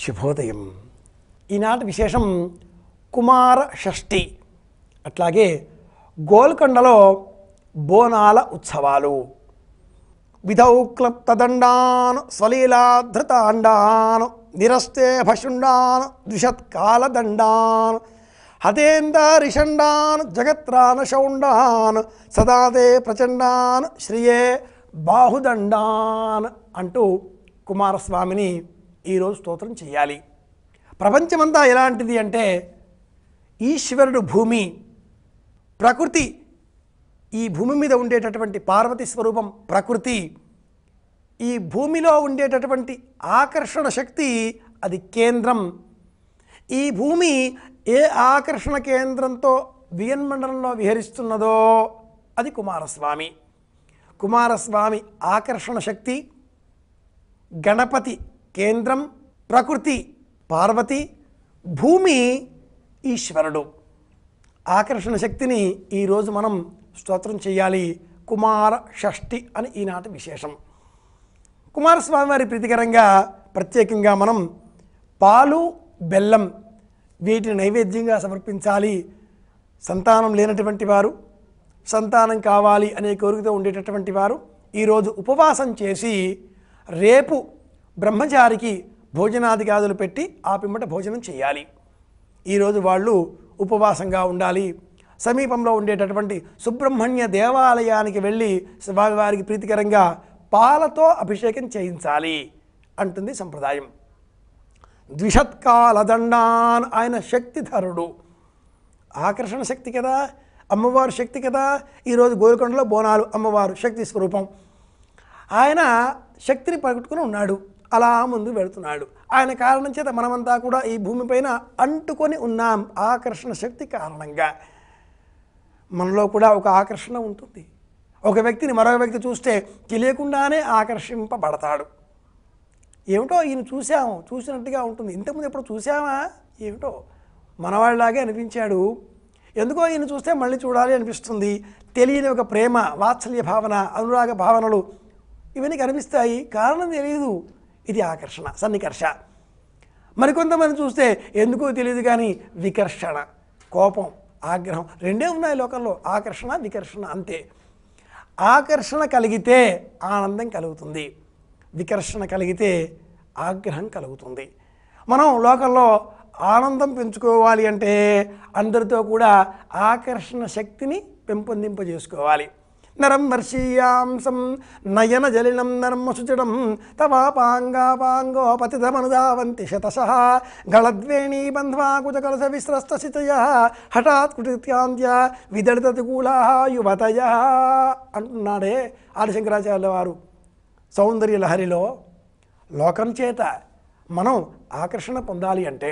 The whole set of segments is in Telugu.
శుభోదయం. ఈనాటి విశేషం కుమార షష్ఠి. అట్లాగే గోల్కొండలో బోనాల ఉత్సవాలు. విధౌ క్లప్తదండాన్ స్వలీలాధృతాండాన్ నిరస్తే భషుండాన్ ద్విషత్కాలదండాన్ హతేందారిషండాన్ జగత్రానశౌండాన్ సదాదే ప్రచండాన్ శ్రియే బాహుదండాన్ అంటూ కుమారస్వామిని ఈరోజు స్తోత్రం చేయాలి. ప్రపంచమంతా ఎలాంటిది అంటే ఈశ్వరుడు భూమి, ప్రకృతి, ఈ భూమి మీద ఉండేటటువంటి పార్వతీ స్వరూపం ప్రకృతి, ఈ భూమిలో ఉండేటటువంటి ఆకర్షణ శక్తి అది కేంద్రం. ఈ భూమి ఏ ఆకర్షణ కేంద్రంతో వియన్మండలంలో విహరిస్తున్నదో అది కుమారస్వామి. కుమారస్వామి ఆకర్షణ శక్తి, గణపతి కేంద్రం, ప్రకృతి పార్వతి, భూమి ఈశ్వరుడు. ఆకర్షణ శక్తిని ఈరోజు మనం స్తోత్రం చేయాలి. కుమార షష్ఠి అని ఈనాటి విశేషం. కుమారస్వామి వారి ప్రీతికరంగా ప్రత్యేకంగా మనం పాలు బెల్లం వీటిని నైవేద్యంగా సమర్పించాలి. సంతానం లేనటువంటి వారు, సంతానం కావాలి అనే కోరికతో ఉండేటటువంటి వారు ఈరోజు ఉపవాసం చేసి రేపు బ్రహ్మచారికి భోజనాదిగాదులు పెట్టి ఆ పిమ్మట భోజనం చేయాలి. ఈరోజు వాళ్ళు ఉపవాసంగా ఉండాలి. సమీపంలో ఉండేటటువంటి సుబ్రహ్మణ్య దేవాలయానికి వెళ్ళి స్వామివారికి ప్రీతికరంగా పాలతో అభిషేకం చేయించాలి అంటుంది సంప్రదాయం. ద్విషత్కాలదండాన్, ఆయన శక్తిధరుడు, ఆకర్షణ శక్తి కదా, అమ్మవారు శక్తి కదా. ఈరోజు గోల్కొండలో బోనాలు, అమ్మవారు శక్తి స్వరూపం. ఆయన శక్తిని పట్టుకుని ఉన్నాడు, అలా ముందు వెళుతున్నాడు. ఆయన కారణం చేత మనమంతా కూడా ఈ భూమిపైన అంటుకొని ఉన్నాం. ఆకర్షణ శక్తి కారణంగా మనలో కూడా ఒక ఆకర్షణ ఉంటుంది. ఒక వ్యక్తిని మరొక వ్యక్తి చూస్తే తెలియకుండానే ఆకర్షింపబడతాడు. ఏమిటో ఈయన చూసినట్టుగా ఉంటుంది. ఇంతకుముందు ఎప్పుడు చూసామా ఏమిటో మనవాళ్ళలాగే అనిపించాడు. ఎందుకో ఈయన చూస్తే మళ్ళీ చూడాలి అనిపిస్తుంది. తెలియని ఒక ప్రేమ, వాత్సల్య భావన, అనురాగ భావనలు ఇవన్నీ కనిపిస్తాయి. కారణం తెలియదు. ఇది ఆకర్షణ, సన్నికర్ష. మరికొంతమంది చూస్తే ఎందుకో తెలియదు కానీ వికర్షణ, కోపం, ఆగ్రహం రెండే ఉన్నాయి లోకంలో. ఆకర్షణ, వికర్షణ అంతే. ఆకర్షణ కలిగితే ఆనందం కలుగుతుంది, వికర్షణ కలిగితే ఆగ్రహం కలుగుతుంది. మనం లోకంలో ఆనందం పెంచుకోవాలి అంటే అందరితో కూడా ఆకర్షణ శక్తిని పెంపొందింపజేసుకోవాలి. నరం వర్షీయాంసం నయన జలినం నర్మసుచడం తవాపాంగాపాంగో పతితమనుదావంతి శతశః గళద్వేణీ బంధ్వా కుచకలస విస్రస్తసితయ హఠాత్ కుటిత్యాంత్య విదళితతికూలా యువతయ అంటున్నాడే ఆదిశంకరాచార్యుల వారు సౌందర్య లహరిలో. లోకం చేత మనం ఆకర్షణ పొందాలి అంటే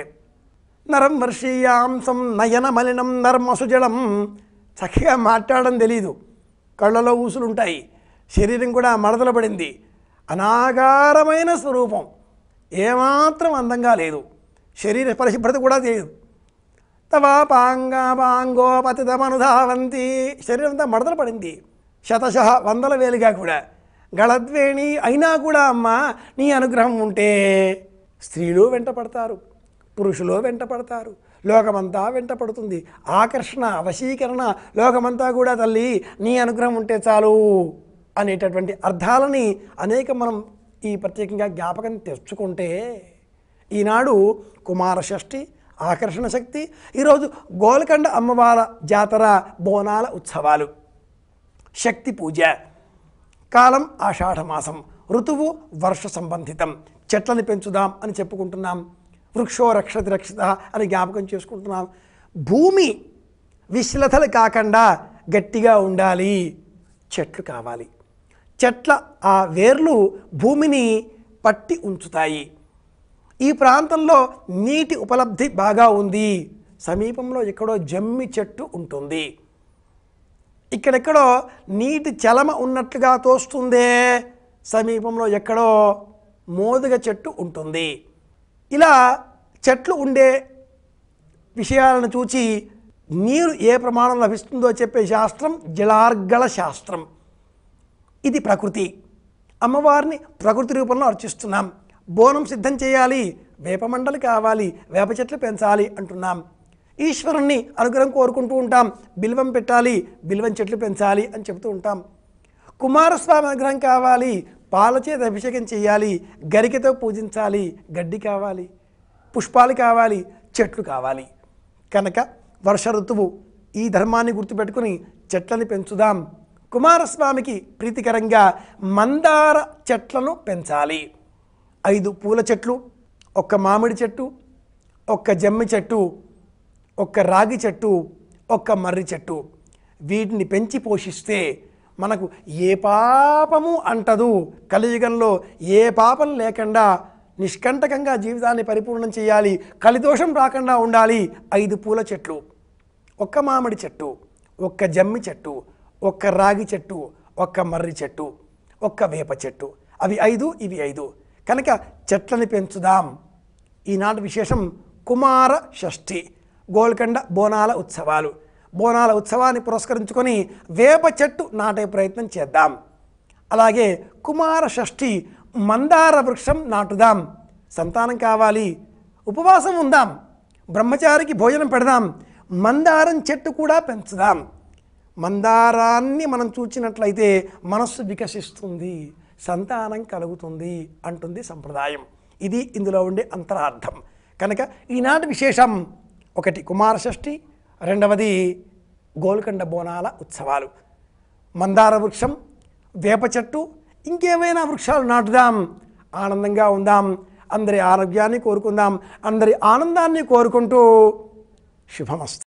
నరం వర్షీయాంసం నయన మలినం నర్మసుజలం, చక్కగా మాట్లాడడం తెలీదు, కళ్ళలో ఊసులుంటాయి, శరీరం కూడా మడతలు పడింది, అనాకారమైన స్వరూపం, ఏమాత్రం అందంగా లేదు, శరీర పరిశుభ్రత కూడా తెలియదు. తవాపాంగాపాంగో పతితమనుధావంతి, శరీరం అంతా మడతలు పడింది, శతశః వందల వేలుగా కూడా. గళద్వేణి అయినా కూడా అమ్మ నీ అనుగ్రహం ఉంటే స్త్రీలు వెంట పడతారు, పురుషులు వెంట పడతారు, లోకమంతా వెంట పడుతుంది. ఆకర్షణ, వశీకరణ, లోకమంతా కూడా తల్లి నీ అనుగ్రహం ఉంటే చాలు అనేటటువంటి అర్థాలని అనేక మనం ఈ ప్రత్యేకంగా జ్ఞాపకం తెచ్చుకుంటే ఈనాడు కుమార షష్ఠి, ఆకర్షణ శక్తి. ఈరోజు గోల్కొండ అమ్మవారి జాతర బోనాల ఉత్సవాలు, శక్తి పూజ. కాలం ఆషాఢమాసం, ఋతువు వర్ష సంబంధితం. చెట్లని పెంచుదాం అని చెప్పుకుంటున్నాం. వృక్షో రక్షతి రక్షిత అని జ్ఞాపకం చేసుకుంటున్నాం. భూమి విశ్లతలు కాకుండా గట్టిగా ఉండాలి, చెట్లు కావాలి. చెట్ల ఆ వేర్లు భూమిని పట్టి ఉంచుతాయి. ఈ ప్రాంతంలో నీటి ఉపలబ్ధి బాగా ఉంది. సమీపంలో ఎక్కడో జమ్మి చెట్టు ఉంటుంది, ఇక్కడెక్కడో నీటి చలమ ఉన్నట్లుగా తోస్తుందే, సమీపంలో ఎక్కడో మోదుగ చెట్టు ఉంటుంది. ఇలా చెట్లు ఉండే విషయాలను చూచి నీరు ఏ ప్రమాణం లభిస్తుందో చెప్పే శాస్త్రం జలార్గళ శాస్త్రం. ఇది ప్రకృతి. అమ్మవారిని ప్రకృతి రూపంలో అర్చిస్తున్నాం. బోనం సిద్ధం చేయాలి, వేప మండలు కావాలి, వేప చెట్లు పెంచాలి అంటున్నాం. ఈశ్వరుణ్ణి అనుగ్రహం కోరుకుంటూ ఉంటాం, బిల్వం పెట్టాలి, బిల్వం చెట్లు పెంచాలి అని చెబుతూ ఉంటాం. కుమారస్వామి అనుగ్రహం కావాలి, పాల చేత అభిషేకం చేయాలి, గరికతో పూజించాలి, గడ్డి కావాలి, పుష్పాలు కావాలి, చెట్లు కావాలి. కనుక వర్ష ఋతువు ఈ ధర్మాన్ని గుర్తుపెట్టుకుని చెట్లను పెంచుదాం. కుమారస్వామికి ప్రీతికరంగా మందార చెట్లను పెంచాలి. 5 పూల చెట్లు, 1 మామిడి చెట్టు, 1 జమ్మి చెట్టు, 1 రాగి చెట్టు, 1 మర్రి చెట్టు, వీటిని పెంచి పోషిస్తే మనకు ఏ పాపము అంటదు. కలియుగంలో ఏ పాపం లేకుండా నిష్కంటకంగా జీవితాన్ని పరిపూర్ణం చేయాలి, కలిదోషం రాకుండా ఉండాలి. 5 పూల చెట్లు, 1 మామిడి చెట్టు, 1 జమ్మి చెట్టు, 1 రాగి చెట్టు, 1 మర్రి చెట్టు, 1 వేప చెట్టు, అవి 5, ఇవి 5. కనుక చెట్లని పెంచుదాం. ఈనాటి విశేషం కుమార షష్ఠి, గోల్కొండ బోనాల ఉత్సవాలు. బోనాల ఉత్సవాన్ని పురస్కరించుకొని వేప చెట్టు నాటే ప్రయత్నం చేద్దాం. అలాగే కుమార షష్ఠి మందార వృక్షం నాటుదాం. సంతానం కావాలి, ఉపవాసం ఉందాం, బ్రహ్మచారికి భోజనం పెడదాం, మందారం చెట్టు కూడా పెంచుదాం. మందారాన్ని మనం చూచినట్లయితే మనస్సు వికసిస్తుంది, సంతానం కలుగుతుంది అంటుంది సంప్రదాయం. ఇది ఇందులో ఉండే అంతరార్థం. కనుక ఈనాటి విశేషం 1 కుమార షష్ఠి, 2వది గోల్కొండ బోనాల ఉత్సవాలు. మందార వృక్షం, వేప చెట్టు, ఇంకేమైనా వృక్షాలు నాటుదాం, ఆనందంగా ఉందాం, అందరి ఆరోగ్యాన్ని కోరుకుందాం, అందరి ఆనందాన్ని కోరుకుంటూ శుభమస్తు.